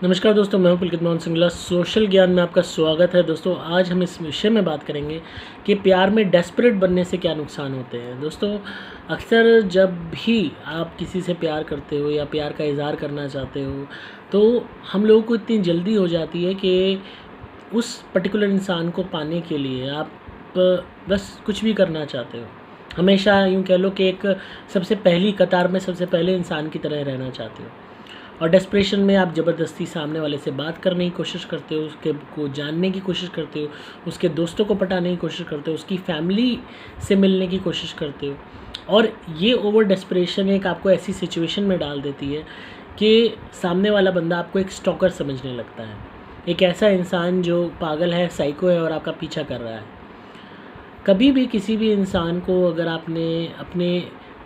नमस्कार दोस्तों, मैं हूं पुलकित मोहन सिंगला। सोशल ज्ञान में आपका स्वागत है। दोस्तों, आज हम इस विषय में बात करेंगे कि प्यार में डेस्परेट बनने से क्या नुकसान होते हैं। दोस्तों, अक्सर जब भी आप किसी से प्यार करते हो या प्यार का इज़हार करना चाहते हो, तो हम लोगों को इतनी जल्दी हो जाती है कि उस पर्टिकुलर इंसान को पाने के लिए आप बस कुछ भी करना चाहते हो। हमेशा यूँ कह लो कि एक सबसे पहली कतार में सबसे पहले इंसान की तरह रहना चाहते हो। और डेस्परेशन में आप ज़बरदस्ती सामने वाले से बात करने की कोशिश करते हो, उसके को जानने की कोशिश करते हो, उसके दोस्तों को पटाने की कोशिश करते हो, उसकी फैमिली से मिलने की कोशिश करते हो। और ये ओवर डेस्परेशन एक आपको ऐसी सिचुएशन में डाल देती है कि सामने वाला बंदा आपको एक स्टॉकर समझने लगता है, एक ऐसा इंसान जो पागल है, साइको है और आपका पीछा कर रहा है। कभी भी किसी भी इंसान को अगर आपने अपने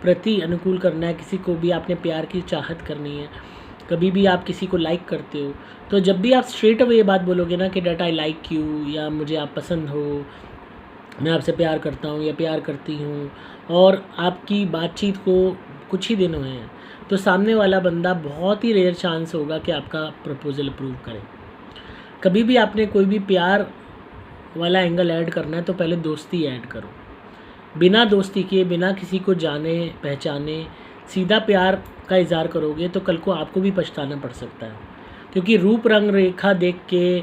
प्रति अनुकूल करना है, किसी को भी आपने प्यार की चाहत करनी है, कभी भी आप किसी को लाइक करते हो, तो जब भी आप स्ट्रेट अवे ये बात बोलोगे ना कि डैट आई लाइक यू, या मुझे आप पसंद हो, मैं आपसे प्यार करता हूँ या प्यार करती हूँ, और आपकी बातचीत को कुछ ही दिन हुए हैं, तो सामने वाला बंदा बहुत ही रेयर चांस होगा कि आपका प्रपोज़ल अप्रूव करे। कभी भी आपने कोई भी प्यार वाला एंगल ऐड करना है तो पहले दोस्ती ऐड करो। बिना दोस्ती किए, बिना किसी को जाने पहचाने सीधा प्यार का इज़हार करोगे तो कल को आपको भी पछताना पड़ सकता है। क्योंकि रूप रंग रेखा देख के,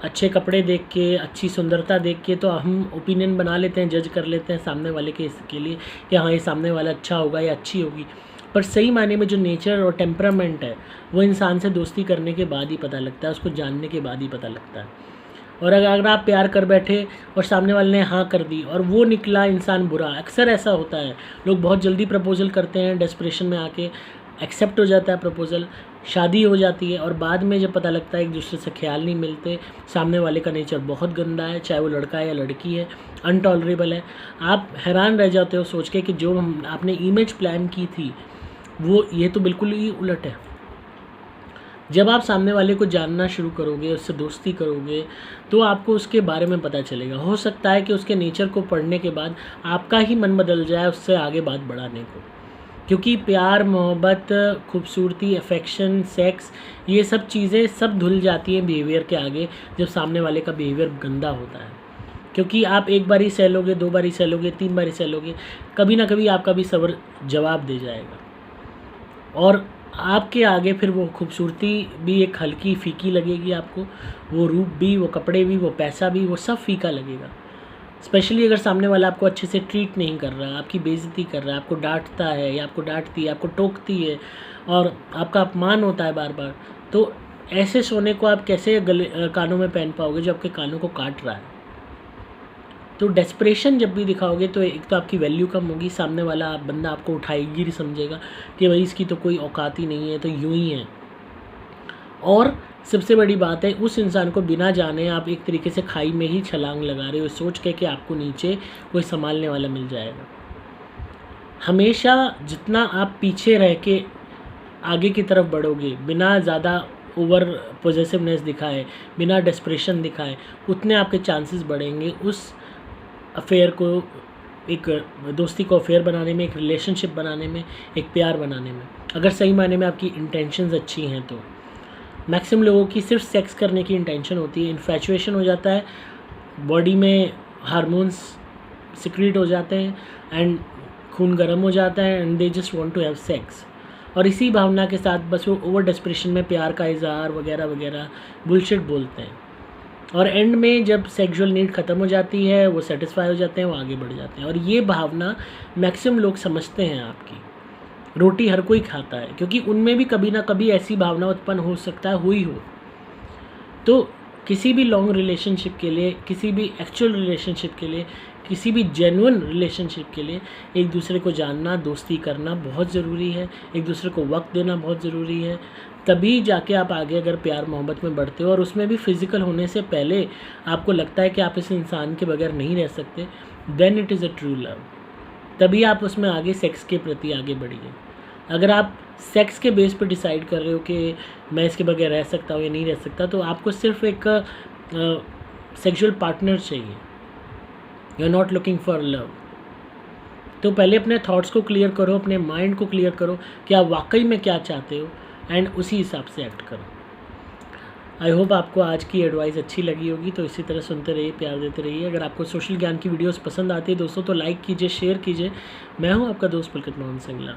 अच्छे कपड़े देख के, अच्छी सुंदरता देख के तो हम ओपिनियन बना लेते हैं, जज कर लेते हैं सामने वाले के इसके लिए कि हाँ, ये सामने वाला अच्छा होगा या अच्छी होगी। पर सही मायने में जो नेचर और टेम्परामेंट है वो इंसान से दोस्ती करने के बाद ही पता लगता है, उसको जानने के बाद ही पता लगता है। और अगर आप प्यार कर बैठे और सामने वाले ने हाँ कर दी और वो निकला इंसान बुरा, अक्सर ऐसा होता है। लोग बहुत जल्दी प्रपोज़ल करते हैं, डेस्परेशन में आके एक्सेप्ट हो जाता है प्रपोज़ल, शादी हो जाती है, और बाद में जब पता लगता है एक दूसरे से ख्याल नहीं मिलते, सामने वाले का नेचर बहुत गंदा है, चाहे वो लड़का है या लड़की है, अनटॉलरेबल है। आप हैरान रह जाते हो सोच के कि जो आपने इमेज प्लान की थी वो ये तो बिल्कुल ही उलट है। जब आप सामने वाले को जानना शुरू करोगे, उससे दोस्ती करोगे, तो आपको उसके बारे में पता चलेगा। हो सकता है कि उसके नेचर को पढ़ने के बाद आपका ही मन बदल जाए उससे आगे बात बढ़ाने को। क्योंकि प्यार, मोहब्बत, खूबसूरती, अफेक्शन, सेक्स, ये सब चीज़ें सब धुल जाती हैं बिहेवियर के आगे जब सामने वाले का बिहेवियर गंदा होता है। क्योंकि आप एक बार ही सह लोगे, 2 बार ही सह लोगे, 3 बार ही सह लोगे, कभी ना कभी आपका भी सब्र जवाब दे जाएगा। और आपके आगे फिर वो खूबसूरती भी एक हल्की फीकी लगेगी आपको, वो रूप भी, वो कपड़े भी, वो पैसा भी, वो सब फीका लगेगा। स्पेशली अगर सामने वाला आपको अच्छे से ट्रीट नहीं कर रहा, आपकी बेइज्जती कर रहा है, आपको डांटता है या आपको डांटती है, आपको टोकती है और आपका अपमान होता है बार बार, तो ऐसे सोने को आप कैसे कानों में पहन पाओगे जो आपके कानों को काट रहा है। तो डेस्परेशन जब भी दिखाओगे तो एक तो आपकी वैल्यू कम होगी, सामने वाला बंदा आपको उठाईगिरी समझेगा कि भाई इसकी तो कोई औकात ही नहीं है, तो यूं ही है। और सबसे बड़ी बात है, उस इंसान को बिना जाने आप एक तरीके से खाई में ही छलांग लगा रहे हो सोच के कि आपको नीचे कोई संभालने वाला मिल जाएगा। हमेशा जितना आप पीछे रह के आगे की तरफ बढ़ोगे, बिना ज़्यादा ओवर पॉजेसिवनेस दिखाए, बिना डेस्परेशन दिखाए, उतने आपके चांसेस बढ़ेंगे उस अफेयर को, एक दोस्ती को अफेयर बनाने में, एक रिलेशनशिप बनाने में, एक प्यार बनाने में। अगर सही मायने में आपकी इंटेंशंस अच्छी हैं तो मैक्सिमम लोगों की सिर्फ सेक्स करने की इंटेंशन होती है, इन्फैचुएशन हो जाता है, बॉडी में हार्मोन्स सिक्रीट हो जाते हैं एंड खून गर्म हो जाता है and they just want to have sex. और इसी भावना के साथ बस वो ओवर डेस्परेशन में प्यार का इज़हार वगैरह वगैरह बुलशिट बोलते हैं। और एंड में जब सेक्सुअल नीड ख़त्म हो जाती है, वो सेटिस्फाई हो जाते हैं, वो आगे बढ़ जाते हैं। और ये भावना मैक्सिमम लोग समझते हैं आपकी। रोटी हर कोई खाता है, क्योंकि उनमें भी कभी ना कभी ऐसी भावना उत्पन्न हो सकता है, हुई हो। तो किसी भी लॉन्ग रिलेशनशिप के लिए, किसी भी एक्चुअल रिलेशनशिप के लिए, किसी भी जेन्युइन रिलेशनशिप के लिए एक दूसरे को जानना, दोस्ती करना बहुत ज़रूरी है, एक दूसरे को वक्त देना बहुत ज़रूरी है। तभी जाके आप आगे अगर प्यार मोहब्बत में बढ़ते हो, और उसमें भी फिज़िकल होने से पहले आपको लगता है कि आप इस इंसान के बगैर नहीं रह सकते, then it is a true love. तभी आप उसमें आगे सेक्स के प्रति आगे बढ़िए। अगर आप सेक्स के बेस पर डिसाइड कर रहे हो कि मैं इसके बगैर रह सकता हूँ या नहीं रह सकता, तो आपको सिर्फ एक सेक्सुअल पार्टनर चाहिए। You are not looking for love. तो पहले अपने थॉट्स को क्लियर करो, अपने माइंड को क्लियर करो कि आप वाकई में क्या चाहते हो, एंड उसी हिसाब से एक्ट करो। आई होप आपको आज की एडवाइस अच्छी लगी होगी, तो इसी तरह सुनते रहिए, प्यार देते रहिए। अगर आपको सोशल ज्ञान की वीडियोस पसंद आती है दोस्तों तो लाइक कीजिए, शेयर कीजिए। मैं हूं आपका दोस्त पुलकित मोहन सिंगला।